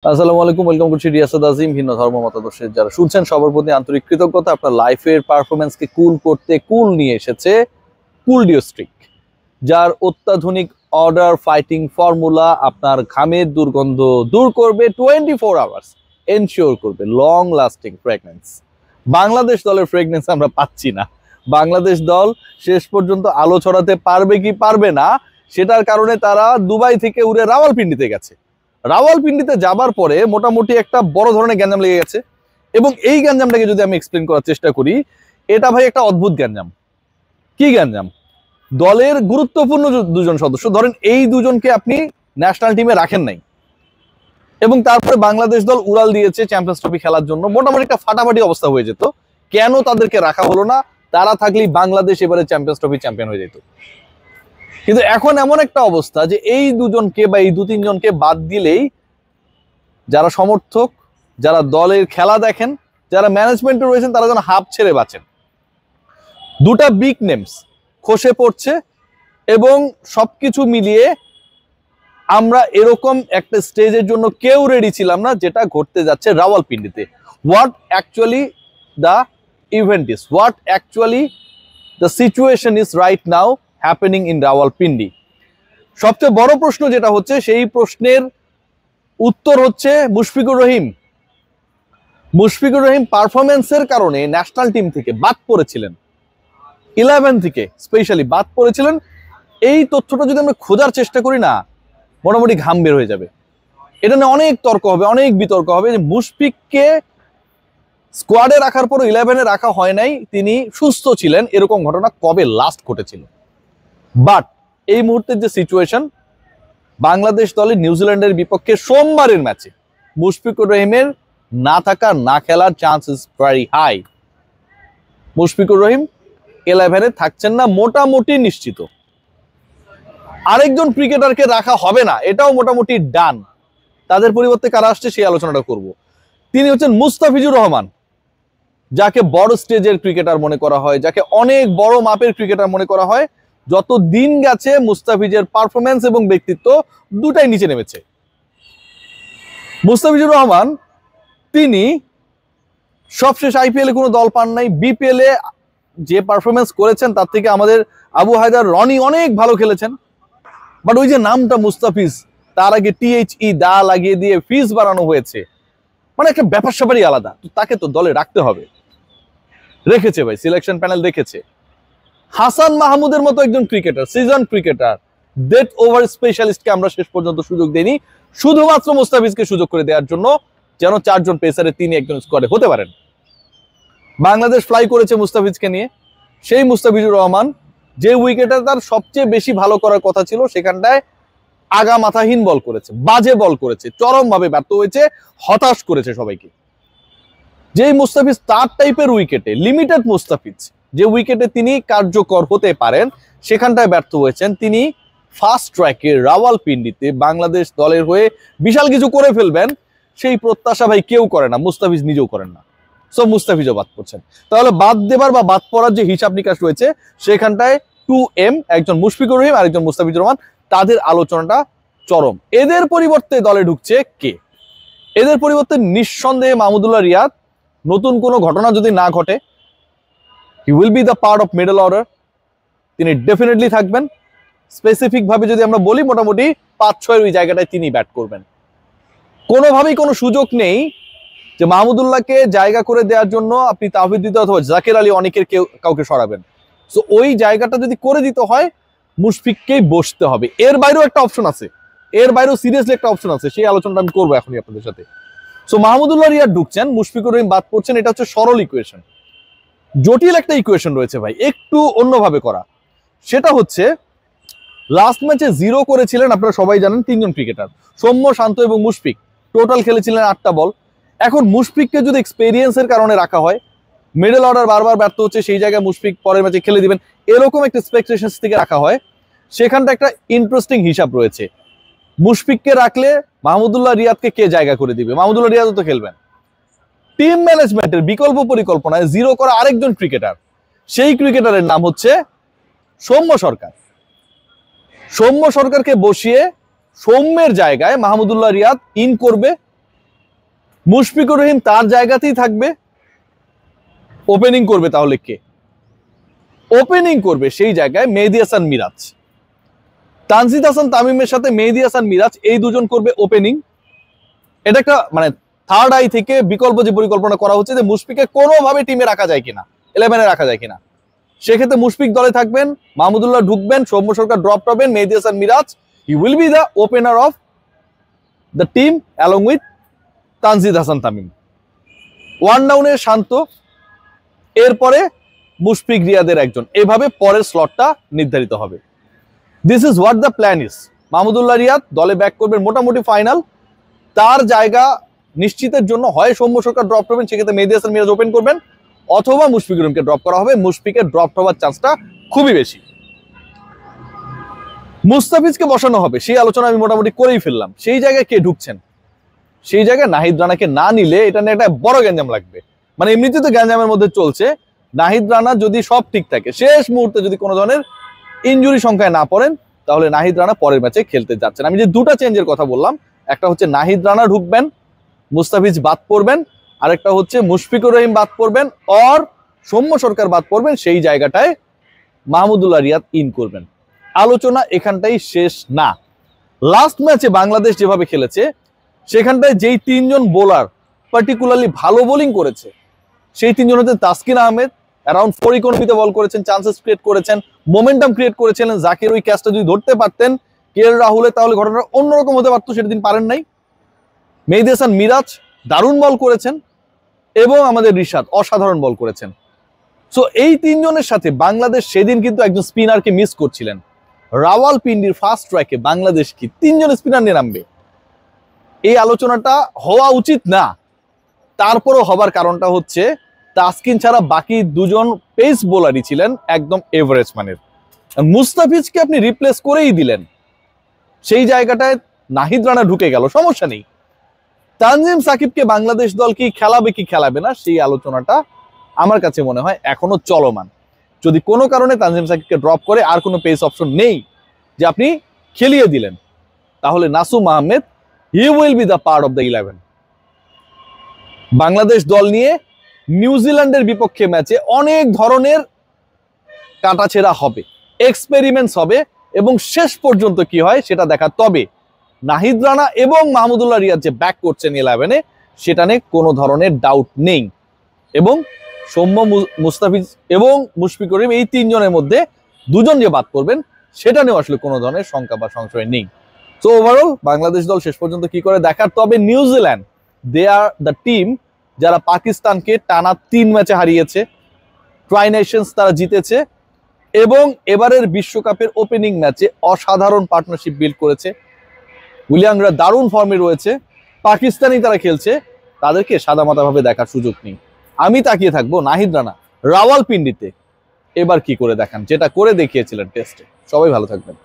আসসালামু আলাইকুম, ওয়েলকাম করছি রিয়াসাত আজিম। ভিন্ন ধর্ম মতাদর্শের যারা শুনছেন সবার প্রতি আন্তরিক কৃতজ্ঞতা। আপনার লাইফের পারফরমেন্সকে কুল করতে কুল নিয়ে এসেছে কুলডিও স্ট্রিক, যার অত্যাধুনিক অর্ডার ফাইটিং ফর্মুলা আপনার ঘামের দুর্গন্ধ দূর করবে, 24 আওয়ার্স এনশিওর করবে লং লাস্টিং ফ্রেগনেন্স। বাংলাদেশ দলের ফ্রেগনেন্স আমরা পাচ্ছি না। বাংলাদেশ দল শেষ পর্যন্ত আলো ছড়াতে পারবে কি পারবে না সেটার কারণে তারা দুবাই থেকে উড়ে রাওয়ালপিন্ডিতে গেছে। রাওয়ালপিন্ডিতে যাবার পরে মোটামুটি একটা বড় ধরনের গ্যাঞ্জাম লেগে গেছে, এবং এই গ্যাঞ্জামটাকে যদি আমি এক্সপ্লেন করার চেষ্টা করি, এটা ভাই একটা অদ্ভুত গ্যাঞ্জাম। কি গ্যাঞ্জাম? দলের গুরুত্বপূর্ণ দুজন সদস্য, ধরেন এই দুজনকে আপনি ন্যাশনাল টিমে রাখেন নাই, এবং তারপরে বাংলাদেশ দল উড়াল দিয়েছে চ্যাম্পিয়ন্স ট্রফি খেলার জন্য। মোটামুটি একটা ফাটাফাটি অবস্থা হয়ে যেত। কেন তাদেরকে রাখা হলো না? তারা থাকলেই বাংলাদেশ এবারে চ্যাম্পিয়ন্স ট্রফি চ্যাম্পিয়ন হয়ে যেত। কিন্তু এখন এমন একটা অবস্থা যে এই দুজনকে বা এই দু তিনজনকে বাদ দিলেই যারা সমর্থক, যারা দলের খেলা দেখেন, যারা ম্যানেজমেন্টে রয়েছেন, তারা যেন হাফ ছেড়ে বাঁচেন। দুটা বিগ নেমস খসে পড়ছে, এবং সবকিছু মিলিয়ে আমরা এরকম একটা স্টেজের জন্য কেউ রেডি ছিলাম না, যেটা ঘটতে যাচ্ছে রাওয়ালপিন্ডিতে। What actually the event is, what actually the situation is right now happening in Rawalpindi. সবচেয়ে বড় প্রশ্ন যেটা হচ্ছে, সেই প্রশ্নের উত্তর হচ্ছে মুশফিকুর রহিম। মুশফিকুর রহিম পারফরমেন্সের কারণে ন্যাশনাল টিম থেকে বাদ পড়েছিলেন, 11 থেকে স্পেশালি বাদ পড়েছিলেন। এই তথ্যটা যদি আমরা খোঁজার চেষ্টা করি না, মোটামুটি ঘাম বের হয়ে যাবে। এটা নিয়ে অনেক তর্ক হবে, অনেক বিতর্ক হবে যে মুশফিককে স্কোয়াডে রাখার পরও 11-এ রাখা হয় নাই, তিনি সুস্থ ছিলেন, এরকম ঘটনা কবে লাস্ট ঘটেছিল। বাট এই মুহূর্তের যে সিচুয়েশন, বাংলাদেশ দলের নিউজিল্যান্ডের বিপক্ষে সোমবারের ম্যাচে মুশফিকুর রহিমের না থাকা, না খেলার chance is very high. Mushfiqur Rahim 11-এ থাকছেন না, মোটামুটি নিশ্চিত। আরেকজন ক্রিকেটারকে রাখা হবে না, এটাও মোটামুটি ডান। তাদের পরিবর্তে কারা আসছে সেই আলোচনাটা করব। তিনি হচ্ছেন মুস্তাফিজুর রহমান, যাকে বড় স্টেজের ক্রিকেটার মনে করা হয়, যাকে অনেক বড় মাপের ক্রিকেটার মনে করা হয়। যত দিন গেছে মুস্তাফিজের পারফরমেন্স এবং ব্যক্তিত্ব দুটাই নিচে নেমেছে। মুস্তাফিজুর রহমান তিনি সবশেষ আইপিএলে কোনো দল পান নাই। বিপিএলে যে পারফরমেন্স করেছেন তার থেকে আমাদের আবু হায়দার রনি অনেক ভালো খেলেছেন। বাট ওই যে নামটা মুস্তাফিজ, তার আগে THE দা লাগিয়ে দিয়ে ফিস বাড়ানো হয়েছে, মানে একটা ব্যাপার স্যাপারই আলাদা। তো তাকে তো দলে রাখতে হবে। রেখেছে ভাই, সিলেকশন প্যানেল রেখেছে। হাসান মাহমুদের মতো একজন cricketer, season cricketer, death over স্পেশালিস্টকে আমরা শেষ পর্যন্ত সুযোগ দেইনি, শুধুমাত্র মুস্তাফিজকে সুযোগ করে দেওয়ার জন্য, যেন 4 জন পেসারে তিনি একজন স্কোয়াডে হতে পারেন। বাংলাদেশ ফ্লাই করেছে মুস্তাফিজকে নিয়ে। সেই মুস্তাফিজুর রহমান যে উইকেটে তার সবচেয়ে বেশি ভালো করার কথা ছিল, সেখানটায় আগা মাথাহীন বল করেছে, বাজে বল করেছে, চরমভাবে ব্যর্থ হয়েছে, হতাশ করেছে সবাইকে। যেই মুস্তাফিজ তার টাইপের উইকেটে, লিমিটেড মুস্তাফিজ, যে উইকেটে তিনি কার্যকর হতে পারেন, সেখানটায় ব্যর্থ হয়েছেন। তিনি ফার্স্ট ট্র্যাকে রাওয়ালপিন্ডিতে বাংলাদেশ দলের হয়ে বিশাল কিছু করে ফেলবেন, সেই প্রত্যাশা ভাই কেউ করে না, মুস্তাফিজ নিজেও করেন না। সো মুস্তাফিজও বাদ পড়ছেন। তাহলে বাদ দেবার বা বাদ পড়ার যে হিসাব নিকাশ রয়েছে, সেখানটায় 2M, একজন মুশফিকুর রহিম আর একজন মুস্তাফিজুর রহমান, তাদের আলোচনাটা চরম। এদের পরিবর্তে দলে ঢুকছে কে? এদের পরিবর্তে নিঃসন্দেহে মাহমুদুল্লাহ রিয়াদ। নতুন কোনো ঘটনা যদি না ঘটে, হি will be the part of middle order. তিনি ডেফিনেটলি থাকবেন। স্পেসিফিক ভাবে যদি আমরা বলি, মোটামুটি 5-6 ওই জায়গাটায় তিনি ব্যাট করবেন। কোনোভাবেই কোনো সুযোগ নেই যে মাহমুদুল্লাহকে জায়গা করে দেওয়ার জন্য আপনি তাওহিদ হৃদয় অথবা জাকের আলী অনেকের কাউকে সরাবেন। সো ওই জায়গাটা যদি করে দিতে হয়, মুশফিককেই বসতে হবে। এর বাইরেও একটা অপশন আছে, এর বাইরেও সিরিয়াসলি একটা অপশন আছে, সেই আলোচনাটা আমি করবো এখনই আপনাদের সাথে। সো মাহমুদুল্লাহ রিয়াদ ঢুকছেন, মুশফিকুর রহিম বাদ পড়ছেন। এটা হচ্ছে সরল ইকুয়েশন। জটিল একটা ইকুয়েশন রয়েছে ভাই, একটু অন্যভাবে করা। সেটা হচ্ছে, লাস্ট ম্যাচে 0 করেছিলেন, আপনারা সবাই জানেন, 3 জন ক্রিকেটার, সৌম্য, শান্ত এবং মুশফিক। টোটাল খেলেছিলেন 8টা বল। এখন মুশফিককে যদি এক্সপেরিয়েন্সের কারণে রাখা হয়, মিডল অর্ডার বারবার ব্যর্থ হচ্ছে, সেই জায়গায় মুশফিক পরের ম্যাচে খেলে দিবেন, এরকম একটা এক্সপেকটেশন থেকে রাখা হয়, সেখানটা একটা ইন্টারেস্টিং হিসাব রয়েছে। মুশফিককে রাখলে মাহমুদুল্লাহ রিয়াদকে কে জায়গা করে দিবে? মাহমুদুল্লাহ রিয়াদও তো খেলবেন। টিম ম্যানেজমেন্টের বিকল্প পরিকল্পনায় 0 করা আরেকজন ক্রিকেটার, সেই ক্রিকেটারের নাম হচ্ছে সৌম্য সরকার। সৌম্য সরকারকে বসিয়ে সৌম্যের জায়গায় মাহমুদুল্লাহ রিয়াদ ইন করবে, মুশফিকুর রহিম তার জায়গাতেই থাকবে। ওপেনিং করবে তাহলে কে? ওপেনিং করবে সেই জায়গায় মেহেদী হাসান মিরাজ। তানজিদ হাসান তামিমের সাথে মেহেদী হাসান মিরাজ এই দুজন করবে ওপেনিং। এটা একটা মানে থার্ড আই থেকে বিকল্প যে পরিকল্পনা করা হচ্ছে যে মুশফিককে কোনোভাবে টিমে রাখা যায় কিনা, 11-এ রাখা যায় কিনা। সেক্ষেত্রে মুশফিক দলে থাকবেন, মাহমুদুল্লাহ ঢুকবেন, সৌম্য সরকার ড্রপ পাবেন, Mehedi Hasan Miraz he will be the opener of the team along with Tanzid Hasan Tamim. One ডাউনে শান্ত, এরপরে মুশফিক রিয়াদের একজন, এভাবে পরের স্লটটা নির্ধারিত হবে। This is what the plan is. Mahmudullah Riyad দলে ব্যাক করবেন মোটামুটি ফাইনাল। তার জায়গা নিশ্চিতের জন্য হয় সৌম্য সরকার ড্রপ করবেন, সেক্ষেত্রে মেহেদী হাসান মিরাজ ওপেন করবেন, অথবা মুশফিকুর রহিমকে ড্রপ করা হবে। মুশফিকের ড্রপ হওয়ার চান্সটা খুবই বেশি। মুস্তাফিজকে বসানো হবে, সেই আলোচনা আমি মোটামুটি করেই ফেললাম। সেই জায়গায় কে ঢুকছেন? সেই জায়গায় নাহিদ রানাকে না নিলে এটা নিয়ে একটা বড় গ্যাঞ্জাম লাগবে। মানে এমনিতে তো গ্যাঞ্জামের মধ্যে চলছে, নাহিদ রানা যদি সব ঠিক থাকে, শেষ মুহূর্তে যদি কোনো ধরনের ইনজুরি সংখ্যায় না পড়েন, তাহলে নাহিদ রানা পরের ম্যাচে খেলতে যাচ্ছেন। আমি যে দুটা চেঞ্জের কথা বললাম, একটা হচ্ছে নাহিদ রানা ঢুকবেন, মুস্তাফিজ বাদ পড়বেন, আরেকটা হচ্ছে মুশফিকুর রহিম বাদ পড়বেন, অর সৌম্য সরকার বাদ পড়বেন, সেই জায়গাটায় মাহমুদুল্লাহ রিয়াদ ইন করবেন। আলোচনা এখানটাই শেষ না। লাস্ট ম্যাচে বাংলাদেশ যেভাবে খেলেছে, সেখানটায় যেই তিনজন বোলার পার্টিকুলারলি ভালো বোলিং করেছে, সেই তিনজন হচ্ছে তাসকিন আহমেদ, অ্যারাউন্ড 4 ইকোনমিতে বল করেছেন, চান্সেস ক্রিয়েট করেছেন, মোমেন্টাম ক্রিয়েট করেছিলেন। জাকির ওই ক্যাচটা যদি ধরতে পারতেন KL রাহুলে, তাহলে ঘটনাটা অন্যরকম হতে পারতো, সেটা দিন পারেন নাই। মেহেদী হাসান মিরাজ দারুণ বল করেছেন, এবং আমাদের রিশাদ অসাধারণ বল করেছেন। সো এই তিনজনের সাথে বাংলাদেশ সেদিন কিন্তু একজন স্পিনারকে মিস করছিলেন। রাওয়ালপিন্ডির ফার্স্ট ট্র্যাকে বাংলাদেশ কি 3 জন স্পিনার নিয়ে নামবে? এই আলোচনাটা হওয়া উচিত না। তারপরও হবার কারণটা হচ্ছে তাসকিন ছাড়া বাকি 2 জন পেস বোলারই ছিলেন একদম এভারেজ মানের। মুস্তাফিজকে আপনি রিপ্লেস করেই দিলেন, সেই জায়গাটায় নাহিদ রানা ঢুকে গেল, সমস্যা নেই। তানজিম সাকিবকে বাংলাদেশ দল কি খেলাবে কি খেলাবে না, সেই আলোচনাটা আমার কাছে মনে হয় এখনো চলমান। যদি কোনো কারণে তানজিম সাকিবকে ড্রপ করে আর কোনো পেস অপশন নেই যে আপনি খেলিয়ে দিলেন, তাহলে নাসুম আহমেদ হি will be the part of the 11। Bangladesh দল নিয়ে নিউজিল্যান্ডের বিপক্ষে ম্যাচে অনেক ধরনের কাটাছেড়া হবে, এক্সপেরিমেন্টস হবে, এবং শেষ পর্যন্ত কি হয় সেটা দেখা। তবে নাহিদ রানা এবং মাহমুদুল্লাহ রিয়াদ যে ব্যাক করছেন 11-এ, সেটা নিয়ে কোনো ধরনের ডাউট নেই। এবং সৌম্য, মুস্তাফিজ এবং মুশফিকুর রহিম, এই 3 জনের মধ্যে 2 জন যে বাদ করবেন, সেটা নিয়েও আসলে কোনো ধরনের শঙ্কা বা সংশয় নেই। সো ওভারঅল বাংলাদেশ দল শেষ পর্যন্ত কি করে দেখার। তবে New Zealand they are the team যারা পাকিস্তানকে টানা 3 ম্যাচে হারিয়েছে, ট্রাই নেশনস তারা জিতেছে, এবং এবারের বিশ্বকাপের ওপেনিং ম্যাচে অসাধারণ পার্টনারশিপ বিল্ড করেছে। উইলিয়ামরা দারুণ ফর্মে রয়েছে, পাকিস্তানি তারা খেলছে, তাদেরকে সাদামাটাভাবে দেখার সুযোগ নেই। আমি তাকিয়ে থাকবো নাহিদ রানা রাওয়ালপিন্ডিতে এবার কি করে দেখান, যেটা করে দেখিয়েছিলেন টেস্টে। সবাই ভালো থাকবেন।